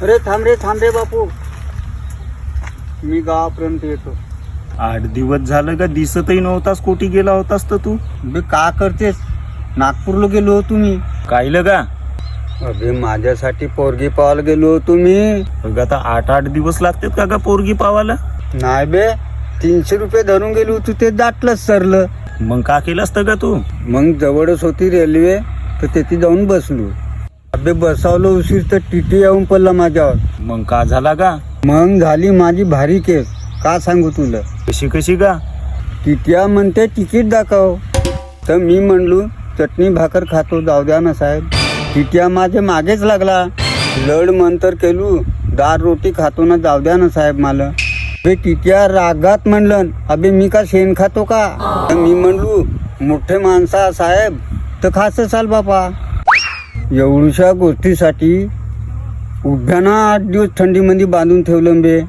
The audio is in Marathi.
अरे थांब रे बापू, मी गावापर्यंत येतो. 8 दिवस झालं का दिसतही नव्हतास. कोठी गेला होतास तर तू? बे का करतेस? नागपूरला गेलो होतो मी. कायलं का? अबे माझ्यासाठी पोरगी पाहायला गेलो होतो मी. बघ आता 8 दिवस लागतात का पोरगी पावाला? नाही बे, 300 रुपये धरून गेलो होतो, ते दाटलंच सरलं. मग का केलं असतं का तू? मग जवळच होती रेल्वे, तर तिथे जाऊन बसलो. अबे बसावलं उशीर तर टीटी येऊन पडला माझ्यावर. मग का झाला का? मग झाली माझी भारी केस. का सांगू तुला? कशी का? टीटिया म्हणते तिकीट दाखव. तर मी म्हणलो चटणी भाकर खातो, जाऊ द्या ना साहेब. टीटिया माझ्या मागेच लागला. लढ मंतर केलू, दाल रोटी खातो ना, जाऊ द्या ना साहेब मला. बे टीटिया रागात म्हणलं, अबे मी का शेण खातो का? तर मी म्हणलो मोठे माणसा साहेब तर खास चाल बापा. एवढ्या गोष्टीसाठी उभ्याना 8 दिवस थंडीमध्ये बांधून ठेवलं बे.